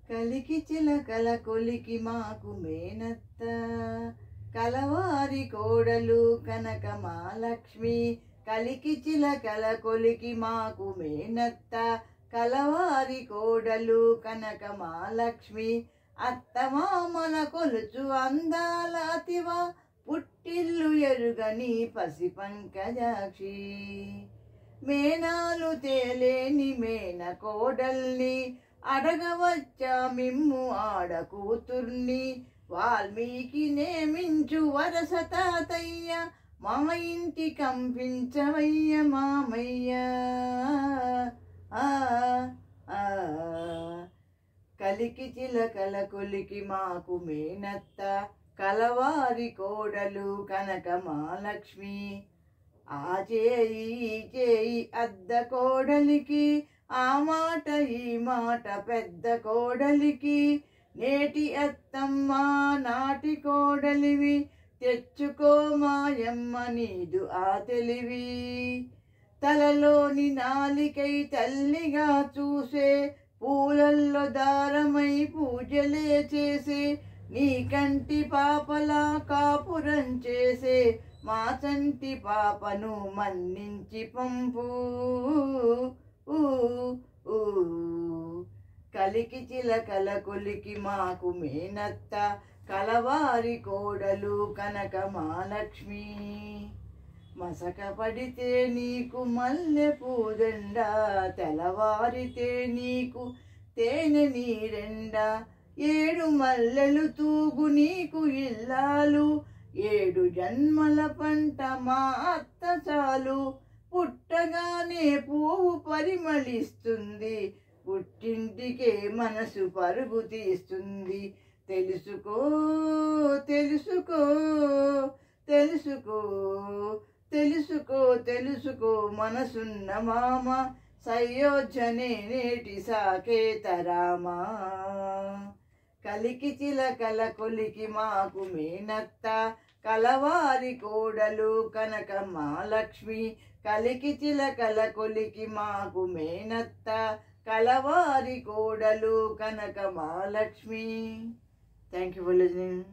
కలికి చిలకల కొలికి మాకు మేనత్త, కలవారి కోడలు కనక మహాలక్ష్మి. కలికి చిలకల కొలికి మాకు మేనత్త, కలవారి కోడలు కనక మహాలక్ష్మి. అత్తమామల కొలుచు అందాల అతివ, పుట్టిల్లు ఎరుగని పసి పంకజాక్షి. మేనాలు తేలేని మేన కోడల్ని, అడగవచ్చా మిమ్ము ఆడ కూతుర్ని. వాల్మీకి నేమించు వరస తాతయ్య, మా ఇంటి కంపించవయ్య మామయ్య. కలికి చిలకల కొలికి మాకు మేనత్త, కలవారి కోడలు కనక మహాలక్ష్మి. ఆ చేయి అద్ద కోడలికి, ఆ మాట ఈ మాట పెద్ద కోడలికి. నేటి అత్తమ్మ నాటి కోడలివి, తెచ్చుకో మాయమ్మ నీదు ఆ తెలివి. తలలోని నాలికై తల్లిగా చూసే, పూలల్లో దారమై పూజలే చేసే. నీ కంటి పాపలా కాపురం చేసే, మా చంటి పాపను మన్నించి పంపు. కలికి చిలకల కొలికి మాకు మేనత్త, కలవారి కోడలు కనక మహాలక్ష్మి. మసక పడితే నీకు మల్లె పూదండ, తెల్లవారితే నీకు తేనె నీరెండ. 7 మల్లెలు తూగు నీకు ఇల్లాలు, 7 జన్మల పంట మా అత్త చాలు. పుట్టగానే పువ్వు పరిమళిస్తుంది, పుట్టింటికే మనసు పరుగు తీస్తుంది. తెలుసుకో తెలుసుకో తెలుసుకో తెలుసుకో తెలుసుకో మనసున్న మామ, సయోధ్యనే నేటి సాకేతరామా. కలికి చిలకల కొలికి మాకు మేనత్త, కలవారి కోడలు కనక మహాలక్ష్మి. కలికి చిలకల కొలికి మాకు మేనత్త, కలవారి కోడలు Kanaka Mahalakshmi. Thank you for listening.